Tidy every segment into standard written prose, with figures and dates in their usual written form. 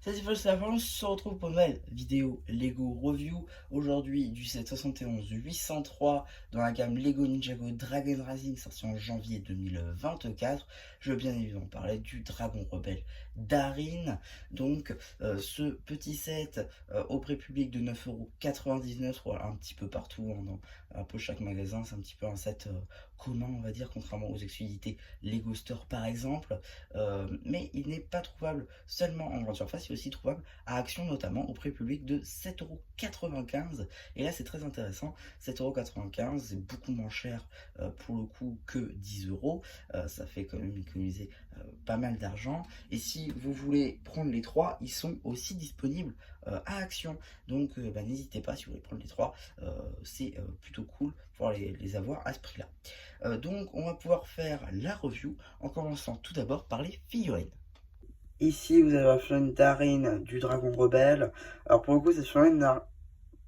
Salut, c'est la fin, on se retrouve pour une nouvelle vidéo Lego Review. Aujourd'hui du 771 803 dans la gamme Lego Ninjago Dragon Rising sorti en janvier 2024. Je veux bien évidemment parler du Dragon Rebelle Darin. Donc ce petit set au prix public de 9,99 € un petit peu partout, hein, dans un peu chaque magasin. C'est un petit peu un set commun, on va dire, contrairement aux exclusivités Lego Store par exemple. Mais il n'est pas trouvable seulement en grande surface, il est aussi trouvable à Action, notamment au prix public de 7,95 €. Et là c'est très intéressant, 7,95 € c'est beaucoup moins cher pour le coup que 10 €. Ça fait quand même économiser pas mal d'argent. Et si vous voulez prendre les trois, ils sont aussi disponibles à Action. Donc n'hésitez pas, si vous voulez prendre les trois, c'est plutôt cool de pouvoir les avoir à ce prix là. Donc on va pouvoir faire la review en commençant tout d'abord par les figurines. Ici, vous avez la figurine Darin du Dragon Rebelle. Alors pour le coup, cette figurine n'a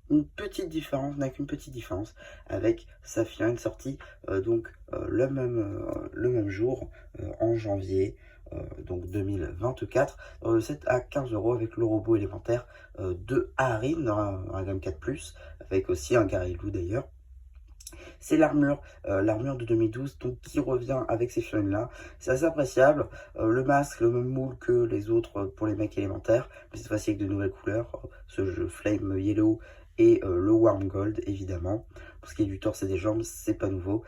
une petite différence, n'a qu'une petite différence avec sa figurine sortie le même jour, en janvier donc 2024. Le set à 15 € avec le robot élémentaire de Harin dans la gamme 4+, avec aussi un Garilou d'ailleurs. C'est l'armure de 2012 donc, qui revient avec ces figurines là. C'est assez appréciable. Le masque, le même moule que les autres pour les mecs élémentaires, mais cette fois-ci avec de nouvelles couleurs. Ce jeu Flame Yellow et le Warm Gold évidemment. Pour ce qui est du torse et des jambes, c'est pas nouveau,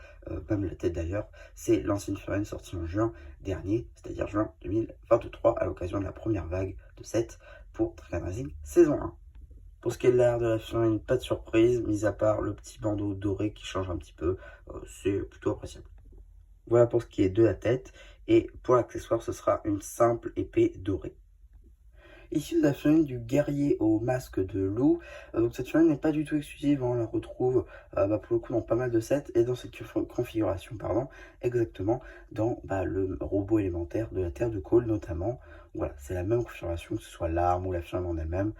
même la tête d'ailleurs. C'est l'ancienne figurine sortie en juin dernier, c'est-à-dire juin 2023, à l'occasion de la première vague de 7 pour Dragon Rising saison 1. Pour ce qui est de l'arrière de la figurine, pas de surprise, mis à part le petit bandeau doré qui change un petit peu, c'est plutôt appréciable. Voilà pour ce qui est de la tête, et pour l'accessoire, ce sera une simple épée dorée. Ici, vous avez la figurine du guerrier au masque de loup. Donc cette figurine n'est pas du tout exclusive, hein, on la retrouve pour le coup dans pas mal de sets, et dans cette configuration, pardon, exactement, dans le robot élémentaire de la Terre de Cole notamment. Voilà, c'est la même configuration, que ce soit l'arme ou la figurine en elle-même.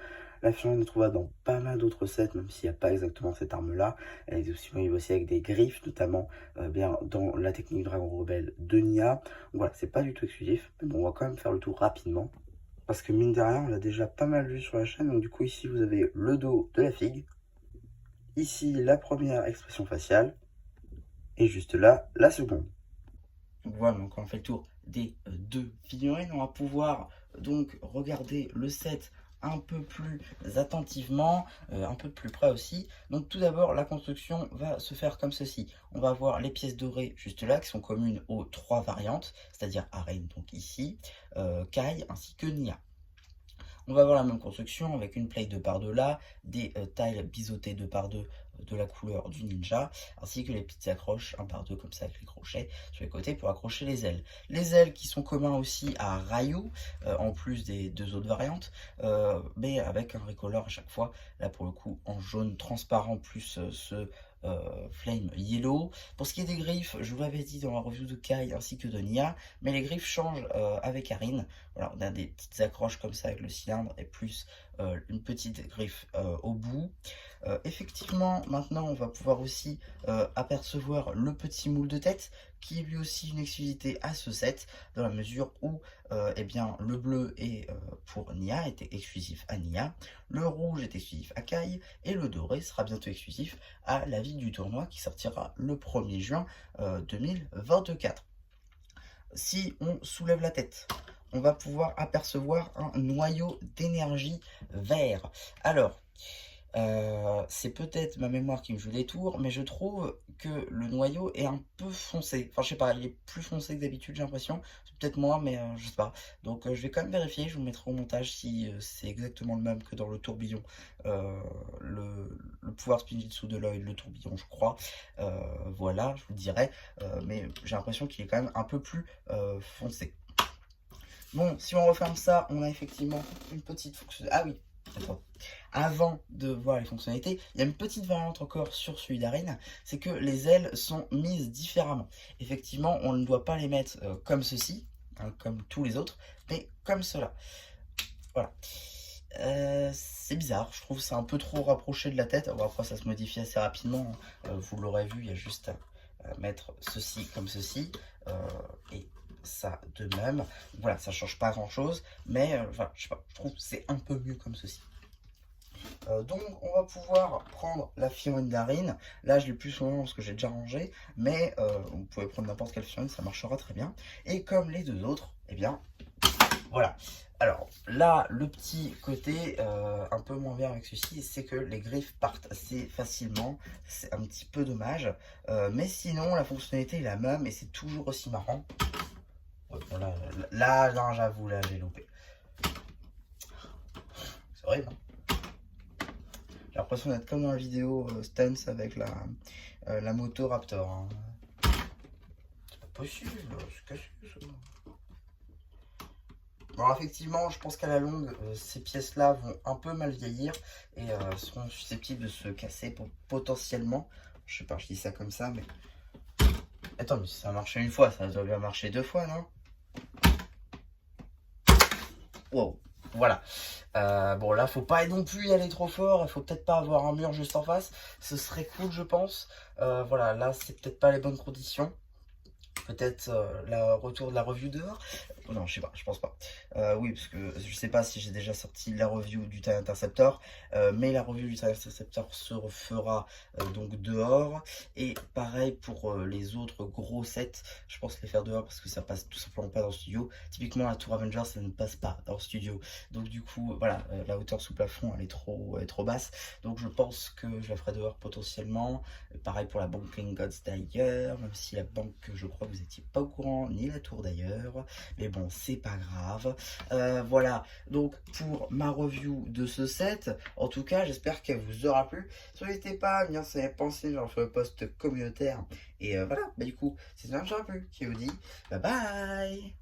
La figurine est trouvable dans pas mal d'autres sets, même s'il n'y a pas exactement cette arme-là. Elle est aussi disponible aussi avec des griffes, notamment bien dans la technique Dragon Rebelle de Nia. Voilà, c'est pas du tout exclusif, mais bon, on va quand même faire le tour rapidement. Parce que mine de rien, on l'a déjà pas mal vu sur la chaîne. Donc du coup, ici, vous avez le dos de la figue. Ici, la première expression faciale. Et juste là, la seconde. Donc voilà, donc on fait le tour des deux figurines. On va pouvoir donc regarder le set un peu plus attentivement, un peu plus près aussi. Donc tout d'abord, la construction va se faire comme ceci. On va avoir les pièces dorées juste là, qui sont communes aux trois variantes, c'est-à-dire Arène, donc ici, Kai, ainsi que Nia. On va avoir la même construction avec une plate de par de là, des tailles biseautées de par deux de la couleur du ninja, ainsi que les petites accroches un par deux comme ça avec les crochets sur les côtés pour accrocher les ailes. Les ailes qui sont communs aussi à Ryu, en plus des deux autres variantes, mais avec un recolor à chaque fois, là pour le coup en jaune transparent plus ce Flame Yellow. Pour ce qui est des griffes, je vous l'avais dit dans la review de Kai ainsi que de Nia, mais les griffes changent avec Arin. Voilà, on a des petites accroches comme ça avec le cylindre et plus une petite griffe au bout. Effectivement, maintenant on va pouvoir aussi apercevoir le petit moule de tête qui est lui aussi une exclusivité à ce set, dans la mesure où eh bien, le bleu est pour Nia, était exclusif à Nia, le rouge est exclusif à Kai, et le doré sera bientôt exclusif à la vie du tournoi qui sortira le 1er juin 2024. Si on soulève la tête, on va pouvoir apercevoir un noyau d'énergie vert. Alors, c'est peut-être ma mémoire qui me joue des tours, mais je trouve que le noyau est un peu foncé. Enfin, je sais pas, il est plus foncé que d'habitude, j'ai l'impression. C'est peut-être moi, mais je sais pas. Donc, je vais quand même vérifier. Je vous mettrai au montage si c'est exactement le même que dans le tourbillon. Le pouvoir Spinjitzu de l'œil, le tourbillon, je crois. Voilà, je vous le dirai. Mais j'ai l'impression qu'il est quand même un peu plus foncé. Bon, si on referme ça, on a effectivement une petite fonction. Ah oui, d'accord. Avant de voir les fonctionnalités, il y a une petite variante encore sur celui d'Arène, c'est que les ailes sont mises différemment. Effectivement, on ne doit pas les mettre comme ceci, hein, comme tous les autres, mais comme cela. Voilà. C'est bizarre, je trouve c'est un peu trop rapproché de la tête. Bon, après ça se modifie assez rapidement, vous l'aurez vu, il y a juste à mettre ceci comme ceci, et ça de même. Voilà, ça change pas grand chose, mais voilà, je sais pas, je trouve que c'est un peu mieux comme ceci. Donc on va pouvoir prendre la figurine d'Arin. Là je l'ai plus souvent parce que j'ai déjà rangé, mais vous pouvez prendre n'importe quelle figurine, ça marchera très bien. Et comme les deux autres, eh bien voilà. Alors là, le petit côté un peu moins bien avec celui-ci, c'est que les griffes partent assez facilement. C'est un petit peu dommage. Mais sinon, la fonctionnalité est la même et c'est toujours aussi marrant. Ouais, bon, là, non, j'avoue, là, j'ai loupé. C'est horrible, hein. J'ai l'impression d'être comme dans la vidéo Stance avec la moto Raptor, hein. C'est pas possible, c'est cassé ça. Bon, effectivement, je pense qu'à la longue, ces pièces-là vont un peu mal vieillir et seront susceptibles de se casser potentiellement. Je sais pas, je dis ça comme ça, mais... Attends, mais si ça a marché une fois, ça doit bien marcher deux fois, non? Wow, voilà. Bon, là, faut pas non plus y aller trop fort. Il faut peut-être pas avoir un mur juste en face. Ce serait cool, je pense. Voilà, là, c'est peut-être pas les bonnes conditions. Peut-être le retour de la review dehors. Non, je sais pas, je pense pas. Oui, parce que je sais pas si j'ai déjà sorti la review du TIE Interceptor, mais la review du TIE Interceptor se refera donc dehors. Et pareil pour les autres gros sets, je pense les faire dehors parce que ça passe tout simplement pas dans le studio. Typiquement, la Tour Avenger, ça ne passe pas dans le studio. Donc du coup, voilà, la hauteur sous plafond, elle est trop basse. Donc je pense que je la ferai dehors potentiellement. Pareil pour la Banking Gods d'ailleurs, même si la banque, je crois que vous n'étiez pas au courant, ni la tour d'ailleurs. Mais bon, c'est pas grave. Voilà, donc pour ma review de ce set, en tout cas, j'espère qu'elle vous aura plu. N'hésitez pas à me dire si vous avez pensé genre, sur le post communautaire. Et voilà, bah du coup, c'est ça que j'aurais plu qui vous dit bye bye.